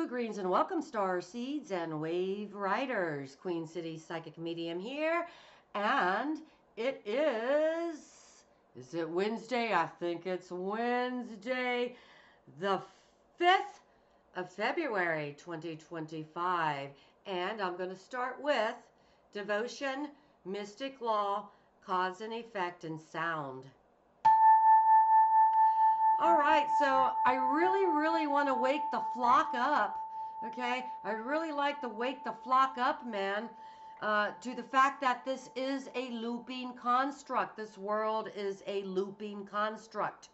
greens, and welcome star seeds and wave riders. Queen City Psychic Medium here, and it is it Wednesday? I think it's Wednesday, the 5th of February 2025, and I'm going to start with devotion, mystic law, cause and effect, and sound. All right, so I really want to wake the flock up, okay? I really like to wake the flock up, man, to the fact that this is a looping construct. This world is a looping construct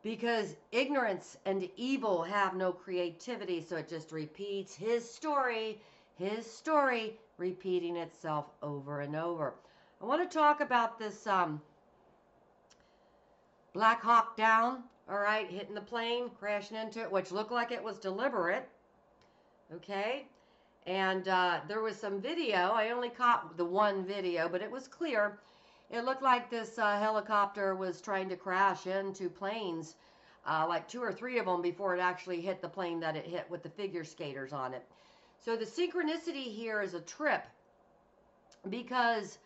because ignorance and evil have no creativity, so it just repeats his story repeating itself over and over. I want to talk about this Black Hawk down, all right, hitting the plane, crashing into it, which looked like it was deliberate, okay? And there was some video. I only caught the one video, but it was clear. It looked like this helicopter was trying to crash into planes, like 2 or 3 of them before it actually hit the plane that it hit with the figure skaters on it. So the synchronicity here is a trip because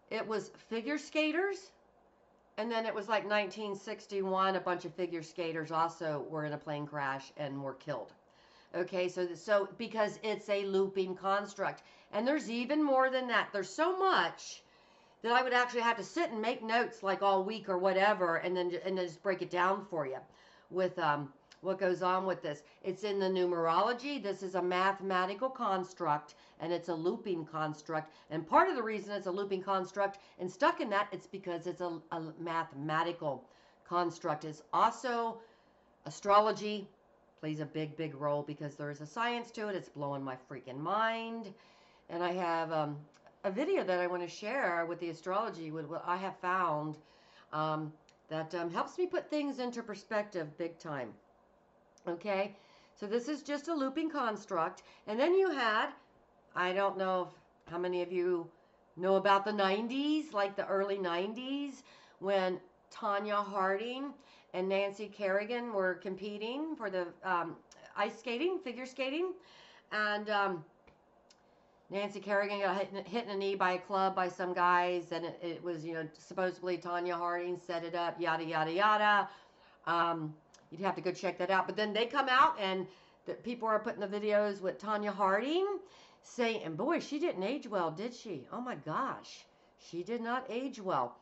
it was figure skaters. And then it was like 1961, a bunch of figure skaters also were in a plane crash and were killed. Okay, so because it's a looping construct. And there's even more than that. There's so much that I would actually have to sit and make notes like all week or whatever, and then just break it down for you with what goes on with this. It's in the numerology. This is a mathematical construct, and it's a looping construct. And part of the reason it's a looping construct and stuck in that, it's because it's a mathematical construct. It's also astrology plays a big role because there is a science to it. It's blowing my freaking mind. And I have a video that I want to share with the astrology, with what I have found that helps me put things into perspective big time. Okay, so this is just a looping construct. And then you had, I don't know how many of you know about the 90s, like the early 90s, when Tanya Harding and Nancy Kerrigan were competing for the ice skating, figure skating. And Nancy Kerrigan got hit in the knee by a club by some guys, and it was, you know, supposedly Tanya Harding set it up, yada, yada, yada. You'd have to go check that out. But then they come out, and the people are putting the videos with Tanya Harding saying, and boy, she didn't age well, did she? Oh my gosh, she did not age well.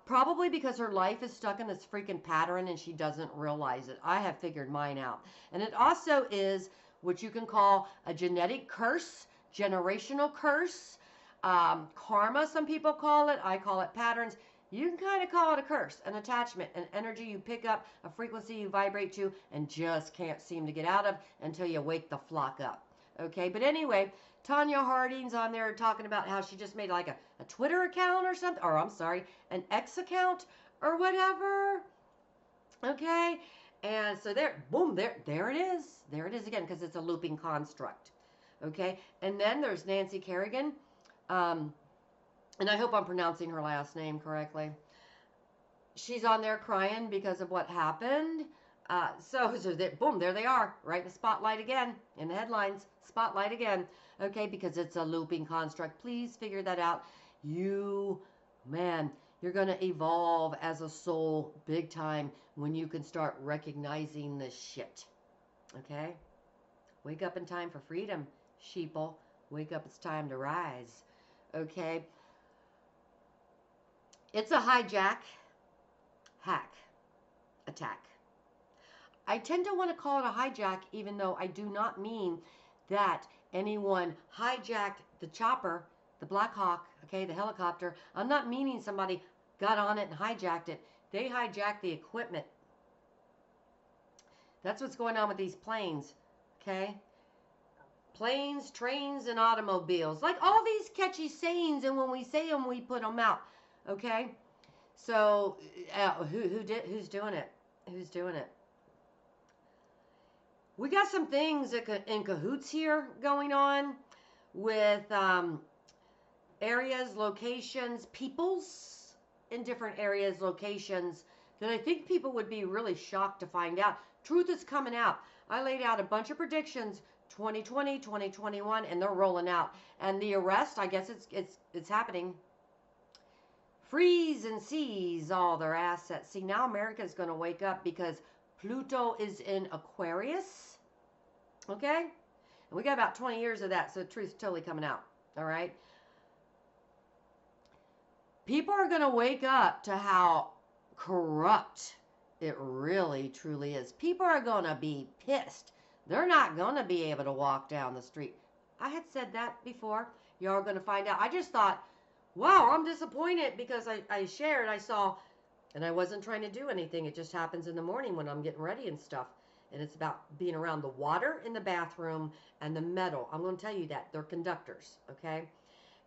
Probably because her life is stuck in this freaking pattern and she doesn't realize it. I have figured mine out. And it also is what you can call a genetic curse, generational curse, karma, some people call it. I call it patterns. You can kind of call it a curse, an attachment, an energy you pick up, a frequency you vibrate to, and just can't seem to get out of until you wake the flock up. Okay, but anyway, Tanya Harding's on there talking about how she just made like a Twitter account or something, or I'm sorry, an X account or whatever. Okay, and so there, boom, there it is. There it is again, because it's a looping construct. Okay, and then there's Nancy Kerrigan. And I hope I'm pronouncing her last name correctly. She's on there crying because of what happened. So boom, there they are, right in the spotlight again, in the headlines, spotlight again. Okay, because it's a looping construct. Please figure that out. Man, you're going to evolve as a soul big time when you can start recognizing this shit. Okay? Wake up in time for freedom, sheeple. Wake up, it's time to rise. Okay? It's a hijack, hack, attack. I tend to want to call it a hijack, even though I do not mean that anyone hijacked the chopper, the Black Hawk, okay, the helicopter. I'm not meaning somebody got on it and hijacked it. They hijacked the equipment. That's what's going on with these planes, okay? Planes, trains, and automobiles. Like all these catchy sayings, and when we say them, we put them out. Okay, so who's doing it? Who's doing it? We got some things in cahoots here going on with areas, locations, peoples in different areas, locations that I think people would be really shocked to find out. Truth is coming out. I laid out a bunch of predictions, 2020, 2021, and they're rolling out. And the arrest, I guess it's happening. Freeze and seize all their assets. See, now America's going to wake up because Pluto is in Aquarius. Okay? And we got about 20 years of that, so the truth's totally coming out. All right? People are going to wake up to how corrupt it really, truly is. People are going to be pissed. They're not going to be able to walk down the street. I had said that before. Y'all are going to find out. I just thought, wow, I'm disappointed because I shared, I saw, and I wasn't trying to do anything. It just happens in the morning when I'm getting ready and stuff. And it's about being around the water in the bathroom and the metal. I'm going to tell you that. They're conductors, okay?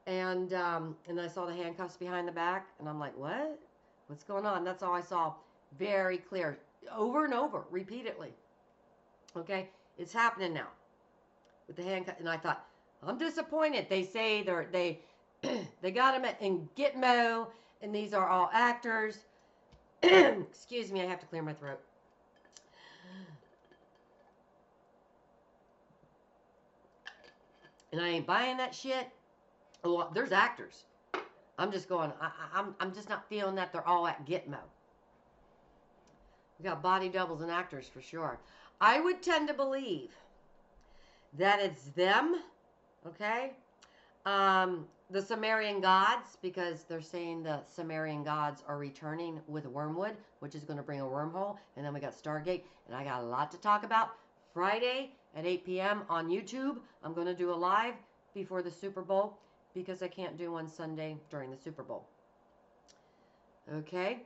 And I saw the handcuffs behind the back, and I'm like, what? What's going on? That's all I saw. Very clear. Over and over, repeatedly. Okay? It's happening now. With the handcuffs. And I thought, I'm disappointed. They say they got him in Gitmo, and these are all actors. Excuse me, I have to clear my throat. And I ain't buying that shit. Well, there's actors. I'm just going, I'm just not feeling that they're all at Gitmo. We got body doubles and actors for sure. I would tend to believe that it's them, okay? The Sumerian gods, because they're saying the Sumerian gods are returning with Wormwood, which is going to bring a wormhole. And then we got Stargate, and I got a lot to talk about. Friday at 8 p.m. on YouTube, I'm going to do a live before the Super Bowl because I can't do one Sunday during the Super Bowl. Okay?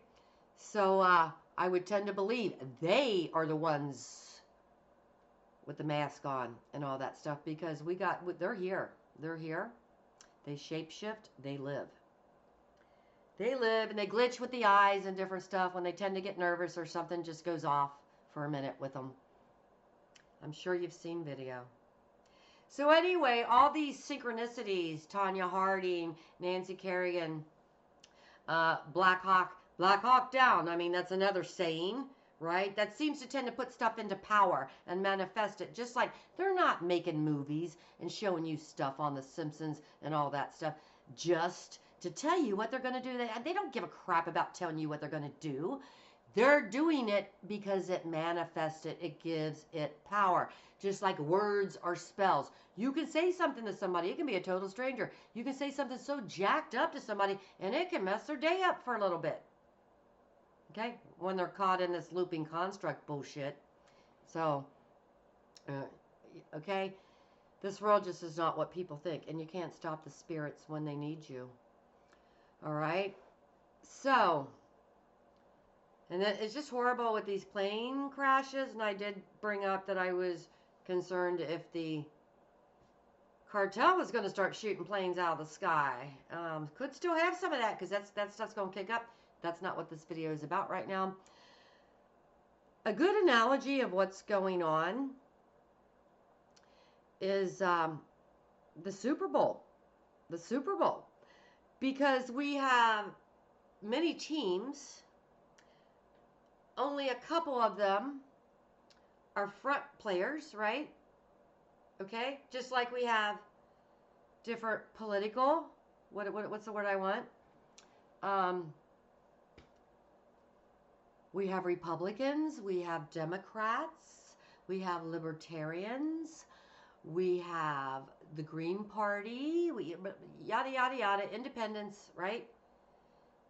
So I would tend to believe they are the ones with the mask on and all that stuff because they're here. They're here. They shapeshift. They live. They live and they glitch with the eyes and different stuff when they tend to get nervous or something just goes off for a minute with them. I'm sure you've seen video. So anyway, all these synchronicities, Tanya Harding, Nancy Kerrigan, Black Hawk down. I mean, that's another saying, right? That seems to tend to put stuff into power and manifest it. Just like they're not making movies and showing you stuff on The Simpsons and all that stuff just to tell you what they're going to do. They don't give a crap about telling you what they're going to do. They're doing it because it manifests it. It gives it power. Just like words or spells. You can say something to somebody. It can be a total stranger. You can say something so jacked up to somebody and it can mess their day up for a little bit. Okay? When they're caught in this looping construct bullshit. So, okay? This world just is not what people think. And you can't stop the spirits when they need you. Alright? So, and it's just horrible with these plane crashes. And I did bring up that I was concerned if the cartel was going to start shooting planes out of the sky. Could still have some of that because that stuff's going to kick up. That's not what this video is about right now. A good analogy of what's going on is the Super Bowl. The Super Bowl. Because we have many teams. Only a couple of them are front players, right? Okay? Just like we have different political, what's the word I want? We have Republicans, we have Democrats, we have Libertarians, we have the Green Party, yada, yada, yada, independents, right?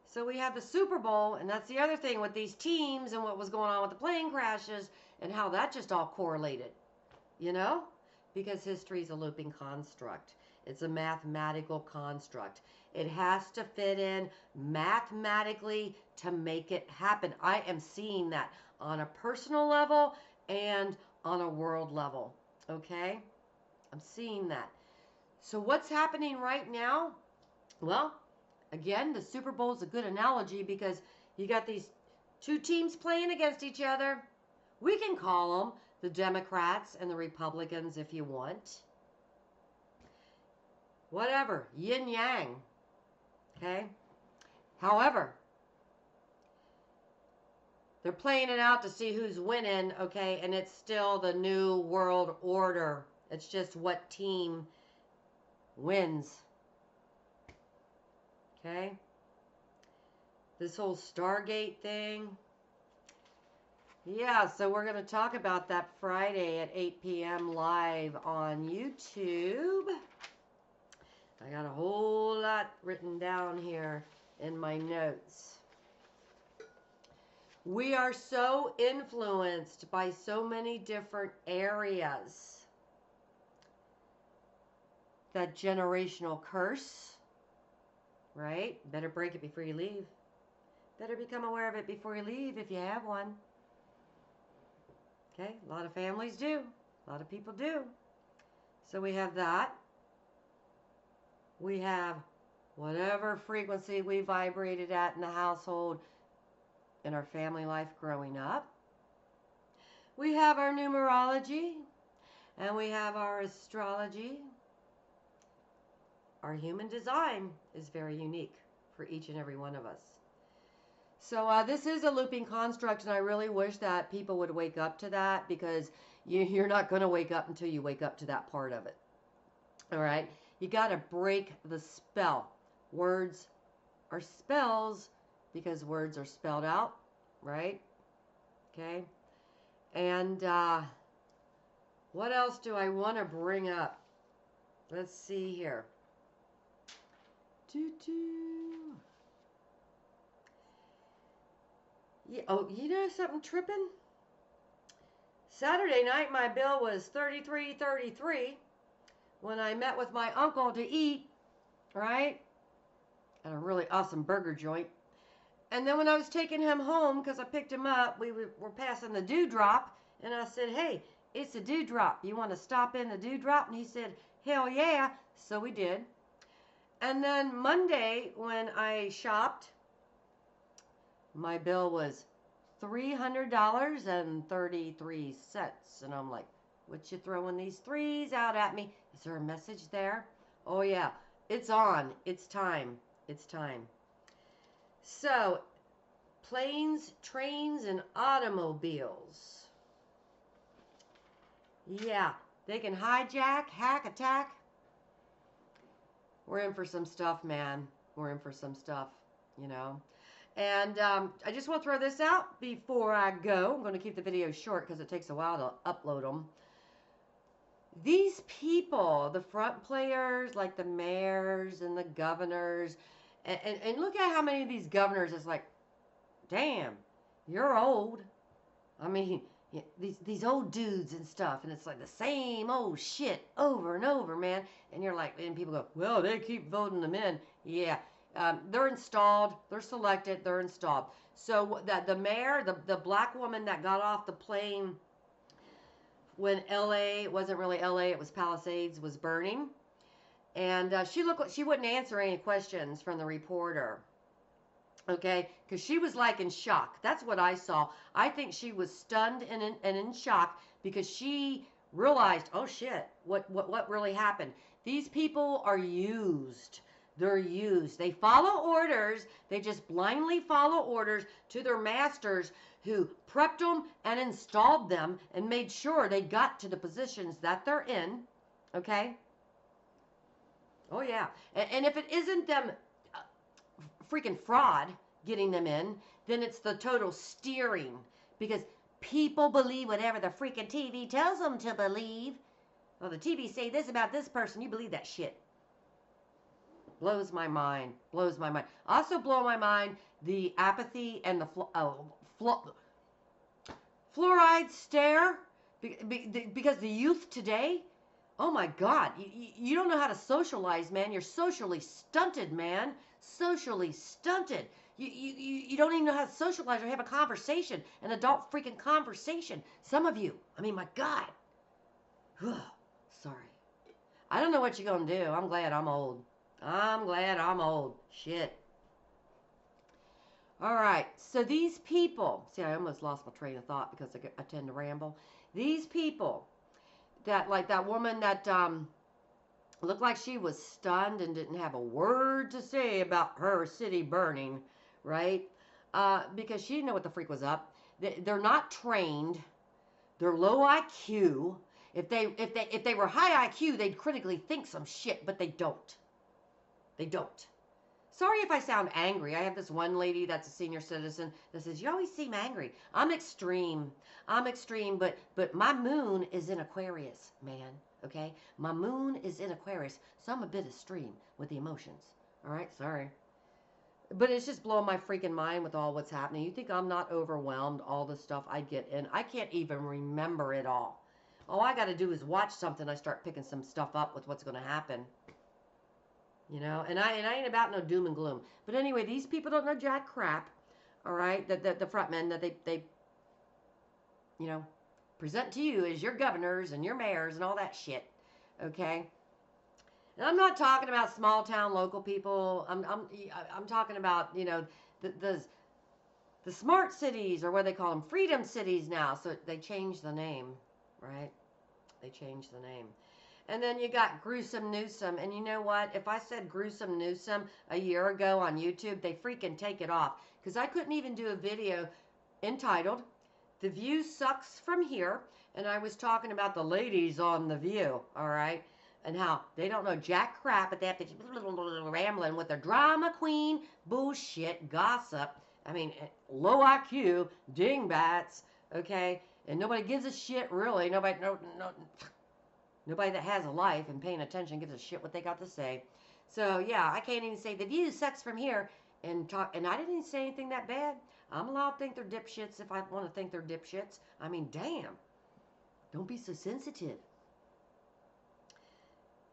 So we have the Super Bowl, and that's the other thing with these teams and what was going on with the plane crashes and how that just all correlated, you know? Because history is a looping construct. It's a mathematical construct. It has to fit in mathematically to make it happen. I am seeing that on a personal level and on a world level, okay? I'm seeing that. So what's happening right now? Well, again, the Super Bowl is a good analogy because you got these two teams playing against each other. We can call them the Democrats and the Republicans if you want. Whatever. Yin yang. Okay? However, They're playing it out to see who's winning, okay? And it's still the new world order. It's just what team wins. Okay? This whole Stargate thing. Yeah, so we're going to talk about that Friday at 8 p.m. live on YouTube. I got a whole lot written down here in my notes. We are so influenced by so many different areas. That generational curse, right? Better break it before you leave. Better become aware of it before you leave if you have one. Okay, a lot of families do. A lot of people do. So we have that. We have whatever frequency we vibrated at in the household in our family life growing up. We have our numerology, and we have our astrology. Our human design is very unique for each and every one of us. So this is a looping construct, and I really wish that people would wake up to that, because you're not going to wake up until you wake up to that part of it. All right? You got to break the spell. Words are spells because words are spelled out, right? Okay? And what else do I want to bring up? Let's see here. Yeah, oh, you know something tripping? Saturday night my bill was $33.33 when I met with my uncle to eat, right? At a really awesome burger joint. And then when I was taking him home, because I picked him up, we were passing the dewdrop, and I said, hey, it's a dewdrop. You want to stop in the dewdrop? And he said, hell yeah. So we did. And then Monday, when I shopped, my bill was $300.33. And I'm like, what you throwing these threes out at me? Is there a message there? Oh, yeah. It's on. It's time. It's time. So, planes, trains, and automobiles. Yeah, they can hijack, hack, attack. We're in for some stuff, man. We're in for some stuff, you know. And I just want to throw this out before I go. I'm going to keep the video short because it takes a while to upload them. These people, the front players, like the mayors and the governors, and look at how many of these governors is like, damn, you're old. I mean, these old dudes and stuff, and it's like the same old shit over and over, man. And you're like, and people go, well, they keep voting them in. Yeah, they're installed, they're selected, they're installed. So the mayor, the black woman that got off the plane when LA, it wasn't really LA, it was Palisades, was burning. And she looked like she wouldn't answer any questions from the reporter. Okay, because she was like in shock. That's what I saw. I think she was stunned and in shock because she realized, oh shit, what really happened? These people are used. They're used. They follow orders. They just blindly follow orders to their masters who prepped them and installed them and made sure they got to the positions that they're in. Okay? Oh yeah. And if it isn't them freaking fraud getting them in, then it's the total steering, because people believe whatever the freaking TV tells them to believe. Well, the TV say this about this person, you believe that shit. Blows my mind. Blows my mind. Also blow my mind the apathy and the fluoride stare, because the youth today, oh my God, you don't know how to socialize, man. You're socially stunted, man. Socially stunted. You don't even know how to socialize or have a conversation, an adult freaking conversation. Some of you, I mean, my God. Sorry. I don't know what you're going to do. I'm glad I'm old. I'm glad I'm old. Shit. All right. So these people, see, I almost lost my train of thought because I tend to ramble. These people that, like that woman that looked like she was stunned and didn't have a word to say about her city burning, right? Because she didn't know what the freak was up. They're not trained. They're low IQ. If they were high IQ, they'd critically think some shit, but they don't. They don't. Sorry if I sound angry. I have this one lady that's a senior citizen that says, "You always seem angry." I'm extreme. I'm extreme, but my moon is in Aquarius, man. Okay? My moon is in Aquarius, so I'm a bit extreme with the emotions. All right? Sorry. But it's just blowing my freaking mind with all what's happening. You think I'm not overwhelmed, all the stuff I get in? I can't even remember it all. All I got to do is watch something. I start picking some stuff up with what's going to happen. You know, and I ain't about no doom and gloom. But anyway, these people don't know jack crap. All right, the front men that they you know, present to you as your governors and your mayors and all that shit. Okay. And I'm not talking about small town local people. I'm talking about, you know, the smart cities, or what they call them, freedom cities now. So they changed the name, right? They changed the name. And then you got Gruesome Newsome. And you know what? If I said Gruesome Newsome a year ago on YouTube, they freaking take it off. Because I couldn't even do a video entitled, "The View Sucks From Here." And I was talking about the ladies on The View, all right? And how they don't know jack crap, but they have to keep rambling with their drama queen bullshit gossip. I mean, low IQ, dingbats, okay? And nobody gives a shit, really. Nobody that has a life and paying attention gives a shit what they got to say. So, yeah, I can't even say The View sucks from here and talk. And I didn't even say anything that bad. I'm allowed to think they're dipshits if I want to think they're dipshits. I mean, damn. Don't be so sensitive.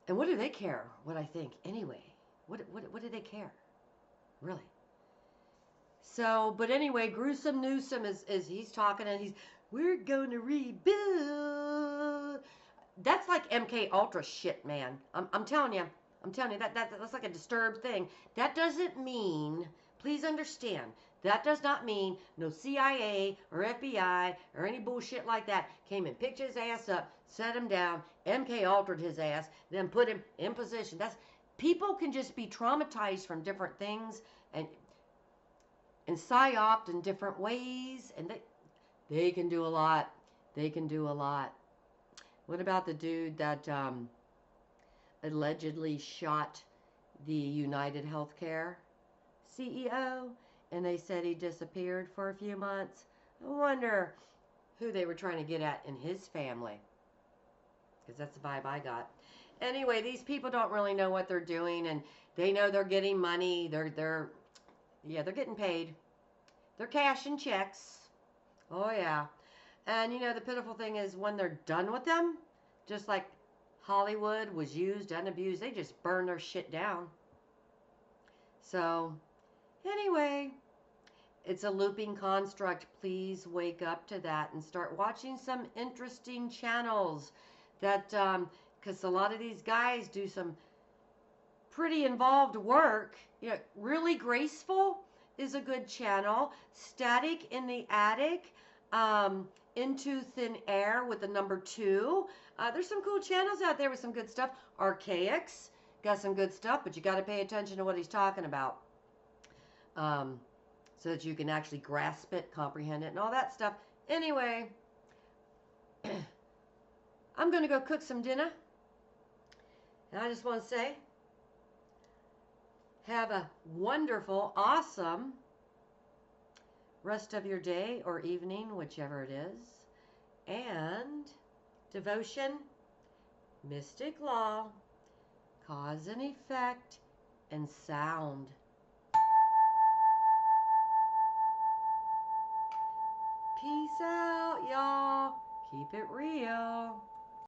And what do they care what I think anyway? What do they care? Really? So, but anyway, Gruesome Newsome is he's talking and we're going to rebuild. That's like MK Ultra shit, man. I'm telling you. I'm telling you, that's like a disturbed thing. That doesn't mean, please understand, that does not mean no CIA or FBI or any bullshit like that came and picked his ass up, set him down, MK Ultra'd his ass, then put him in position. People can just be traumatized from different things and psyoped in different ways, and they can do a lot. They can do a lot. What about the dude that allegedly shot the United Healthcare CEO, and they said he disappeared for a few months? I wonder who they were trying to get at in his family, because that's the vibe I got. Anyway, these people don't really know what they're doing, and they know they're getting money. They're getting paid. They're cashing checks. Oh yeah. And you know, the pitiful thing is when they're done with them, just like Hollywood was used and abused, they just burn their shit down. So anyway, it's a looping construct. Please wake up to that and start watching some interesting channels that, because a lot of these guys do some pretty involved work. You know, Really Graceful is a good channel. Static in the Attic, Into Thin Air with the number 2. There's some cool channels out there with some good stuff. Archaics got some good stuff, but you got to pay attention to what he's talking about, so that you can actually grasp it, comprehend it, and all that stuff. Anyway, I'm going to go cook some dinner. And I just want to say, have a wonderful, awesome rest of your day or evening, whichever it is. And devotion, mystic law, cause and effect, and sound. Peace out, y'all. Keep it real.